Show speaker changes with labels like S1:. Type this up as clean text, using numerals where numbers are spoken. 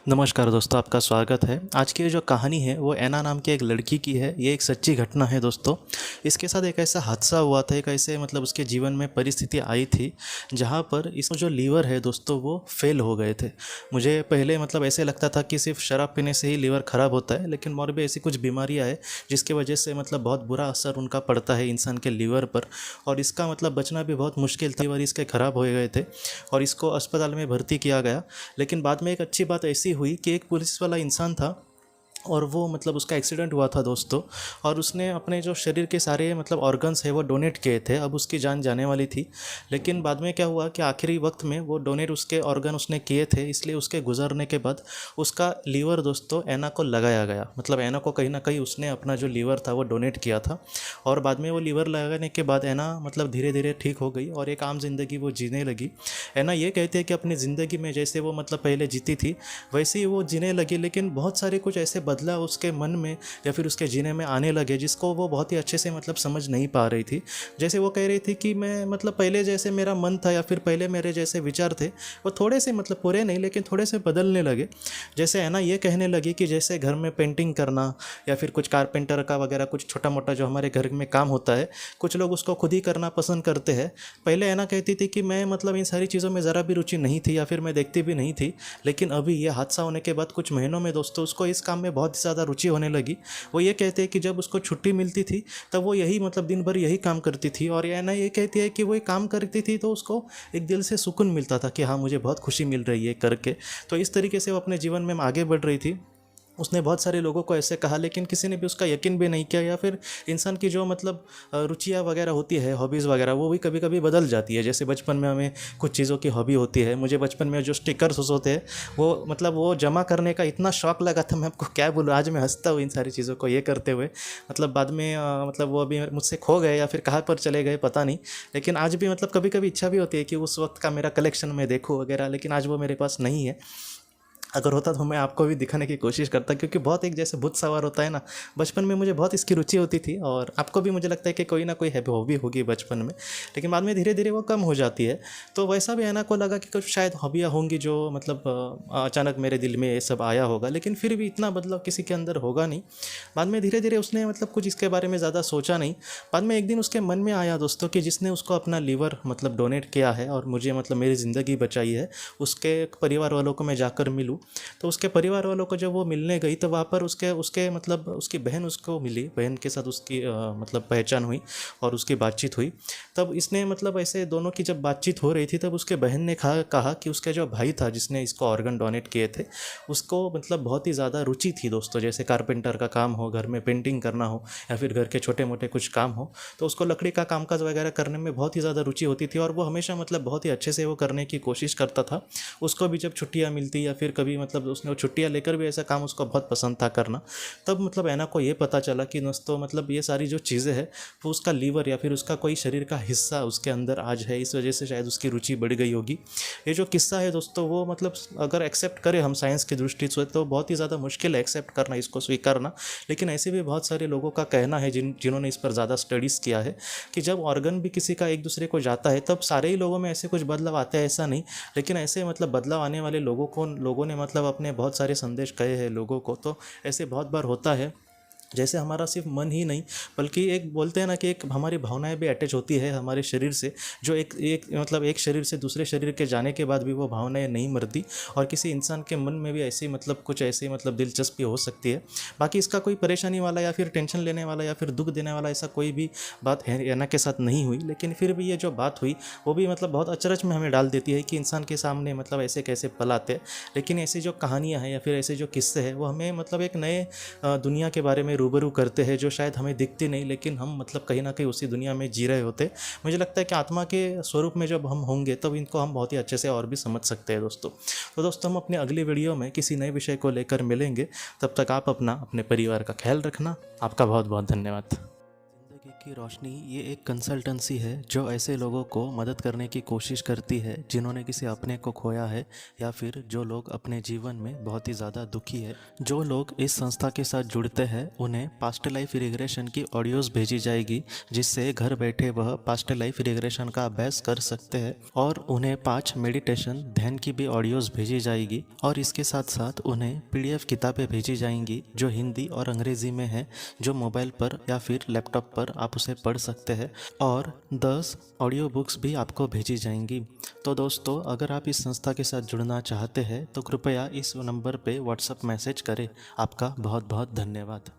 S1: नमस्कार दोस्तों, आपका स्वागत है। आज की ये जो कहानी है वो ऐना नाम की एक लड़की की है। ये एक सच्ची घटना है दोस्तों। इसके साथ एक ऐसा हादसा हुआ था, एक ऐसे उसके जीवन में परिस्थिति आई थी जहाँ पर इसका जो लीवर है दोस्तों वो फेल हो गए थे। मुझे पहले ऐसे लगता था कि सिर्फ शराब पीने से ही लीवर ख़राब होता है, लेकिन और भी ऐसी कुछ बीमारियाँ हैं जिसकी वजह से बहुत बुरा असर उनका पड़ता है इंसान के लीवर पर। और इसका बचना भी बहुत मुश्किल था। लीवर इसके ख़राब हो गए थे और इसको अस्पताल में भर्ती किया गया। लेकिन बाद में एक अच्छी बात ऐसी हुई कि एक पुलिस वाला इंसान था और वो उसका एक्सीडेंट हुआ था दोस्तों। और उसने अपने जो शरीर के सारे ऑर्गन्स है वो डोनेट किए थे। अब उसकी जान जाने वाली थी, लेकिन बाद में क्या हुआ कि आखिरी वक्त में वो डोनेट उसके ऑर्गन उसने किए थे, इसलिए उसके गुजरने के बाद उसका लीवर दोस्तों ऐना को लगाया गया। ऐना को कहीं ना कहीं उसने अपना जो लीवर था वो डोनेट किया था। और बाद में वो लीवर लगाने के बाद ऐना धीरे धीरे ठीक हो गई और एक आम जिंदगी वो जीने लगी। ऐना ये कहते हैं कि अपनी ज़िंदगी में जैसे वो पहले जीती थी वैसे ही वो जीने लगी, लेकिन बहुत सारे कुछ ऐसे बदलाव उसके मन में या फिर उसके जीने में आने लगे जिसको वो बहुत ही अच्छे से समझ नहीं पा रही थी। जैसे वो कह रही थी कि मैं पहले जैसे मेरा मन था या फिर पहले मेरे जैसे विचार थे वो थोड़े से पूरे नहीं लेकिन थोड़े से बदलने लगे। जैसे है ना, ये कहने लगी कि जैसे घर में पेंटिंग करना या फिर कुछ कारपेंटर का वगैरह कुछ छोटा मोटा जो हमारे घर में काम होता है, कुछ लोग उसको खुद ही करना पसंद करते हैं। पहले है ना कहती थी कि मैं इन सारी चीज़ों में ज़रा भी रुचि नहीं थी या फिर मैं देखती भी नहीं थी, लेकिन अभी ये हादसा होने के बाद कुछ महीनों में दोस्तों उसको इस काम में बहुत ज़्यादा रुचि होने लगी। वो ये कहते हैं कि जब उसको छुट्टी मिलती थी तब वो यही दिन भर यही काम करती थी। और ये ना ये कहती है कि वो ये काम करती थी तो उसको एक दिल से सुकून मिलता था कि हाँ, मुझे बहुत खुशी मिल रही है करके। तो इस तरीके से वो अपने जीवन में आगे बढ़ रही थी। उसने बहुत सारे लोगों को ऐसे कहा, लेकिन किसी ने भी उसका यकीन भी नहीं किया। या फिर इंसान की जो रुचियाँ वगैरह होती है, हॉबीज़ वगैरह, वो भी कभी कभी बदल जाती है। जैसे बचपन में हमें कुछ चीज़ों की हॉबी होती है। मुझे बचपन में जो स्टिकर्स होते हैं वो वो जमा करने का इतना शौक लगा था, मैं आपको क्या बोलूँ। आज मैं हंसता हूँ इन सारी चीज़ों को ये करते हुए। बाद में वो अभी मुझसे खो गए या फिर कहाँ पर चले गए पता नहीं। लेकिन आज भी कभी कभी इच्छा भी होती है कि उस वक्त का मेरा कलेक्शन में देखूँ वगैरह, लेकिन आज वो मेरे पास नहीं है। अगर होता तो मैं आपको भी दिखाने की कोशिश करता, क्योंकि बहुत एक जैसे भूत सवार होता है ना, बचपन में मुझे बहुत इसकी रुचि होती थी। और आपको भी मुझे लगता है कि कोई ना कोई है हॉबी होगी बचपन में, लेकिन बाद में धीरे धीरे वो कम हो जाती है। तो वैसा भी ऐना को लगा कि कुछ शायद हॉबियाँ होंगी जो अचानक मेरे दिल में ये सब आया होगा, लेकिन फिर भी इतना बदलाव किसी के अंदर होगा नहीं। बाद में धीरे धीरे उसने कुछ इसके बारे में ज़्यादा सोचा नहीं। बाद में एक दिन उसके मन में आया दोस्तों कि जिसने उसको अपना लीवर डोनेट किया है और मुझे मेरी ज़िंदगी बचाई है, उसके परिवार वालों को मैं जाकर मिलूँ। तो उसके परिवार वालों को जब वो मिलने गई तो वहाँ पर उसके उसके उसकी बहन उसको मिली। बहन के साथ उसकी पहचान हुई और उसकी बातचीत हुई। तब इसने ऐसे दोनों की जब बातचीत हो रही थी तब उसके बहन ने कहा कि उसका जो भाई था जिसने इसको ऑर्गन डोनेट किए थे, उसको बहुत ही ज़्यादा रुचि थी दोस्तों। जैसे कारपेंटर का काम हो, घर में पेंटिंग करना हो या फिर घर के छोटे मोटे कुछ काम हो, तो उसको लकड़ी का कामकाज वगैरह करने में बहुत ही ज़्यादा रुचि होती थी। और वो हमेशा बहुत ही अच्छे से वो करने की कोशिश करता था। उसको भी जब छुट्टियाँ मिलती या फिर कभी उसने वो छुट्टियाँ लेकर भी ऐसा काम उसको बहुत पसंद था करना। तब ऐना को ये पता चला कि दोस्तों ये सारी जो चीज़ें हैं वो उसका लीवर या फिर उसका कोई शरीर का हिस्सा उसके अंदर आज है, इस वजह से शायद उसकी रुचि बढ़ गई होगी। ये जो किस्सा है दोस्तों वो अगर एक्सेप्ट करें हम साइंस की दृष्टि से तो बहुत ही ज़्यादा मुश्किल है एक्सेप्ट करना, इसको स्वीकारना। लेकिन ऐसे भी बहुत सारे लोगों का कहना है जिन्होंने इस पर ज़्यादा स्टडीज़ किया है कि जब ऑर्गन भी किसी का एक दूसरे को जाता है तब सारे ही लोगों में ऐसे कुछ बदलाव आते हैं, ऐसा नहीं। लेकिन ऐसे बदलाव आने वाले लोगों ने अपने बहुत सारे संदेश कहे हैं लोगों को। तो ऐसे बहुत बार होता है, जैसे हमारा सिर्फ मन ही नहीं बल्कि एक बोलते हैं ना कि एक हमारी भावनाएं भी अटैच होती है हमारे शरीर से, जो एक एक एक शरीर से दूसरे शरीर के जाने के बाद भी वो भावनाएं नहीं मरती। और किसी इंसान के मन में भी ऐसी कुछ ऐसी दिलचस्पी हो सकती है। बाकी इसका कोई परेशानी वाला या फिर टेंशन लेने वाला या फिर दुख देने वाला ऐसा कोई भी बात है ऐना के साथ नहीं हुई। लेकिन फिर भी ये जो बात हुई वो भी बहुत अचरज में हमें डाल देती है कि इंसान के सामने ऐसे कैसे पल आते हैं। लेकिन ऐसी जो कहानियाँ हैं या फिर ऐसे जो किस्से हैं वो हमें एक नए दुनिया के बारे में रूबरू करते हैं जो शायद हमें दिखती नहीं, लेकिन हम कहीं ना कहीं उसी दुनिया में जी रहे होते। मुझे लगता है कि आत्मा के स्वरूप में जब हम होंगे तब इनको हम बहुत ही अच्छे से और भी समझ सकते हैं दोस्तों। तो दोस्तों हम अपने अगली वीडियो में किसी नए विषय को लेकर मिलेंगे। तब तक आप अपने परिवार का ख्याल रखना। आपका बहुत बहुत धन्यवाद। जिंदगी की रोशनी ये एक कंसल्टेंसी है जो ऐसे लोगों को मदद करने की कोशिश करती है जिन्होंने किसी अपने को खोया है या फिर जो लोग अपने जीवन में बहुत ही ज़्यादा दुखी है। जो लोग इस संस्था के साथ जुड़ते हैं उन्हें पास्ट लाइफ रिग्रेशन की ऑडियोज़ भेजी जाएगी, जिससे घर बैठे वह पास्ट लाइफ रिग्रेशन का अभ्यास कर सकते हैं। और उन्हें 5 मेडिटेशन ध्यान की भी ऑडियोज़ भेजी जाएगी और इसके साथ साथ उन्हें PDF किताबें भेजी जाएंगी जो हिंदी और अंग्रेज़ी में है, जो मोबाइल पर या फिर लैपटॉप पर आप उसे पढ़ सकते हैं। और 10 ऑडियो बुक्स भी आपको भेजी जाएंगी। तो दोस्तों, अगर आप इस संस्था के साथ जुड़ना चाहते हैं तो कृपया इस नंबर पे व्हाट्सएप मैसेज करें। आपका बहुत बहुत धन्यवाद।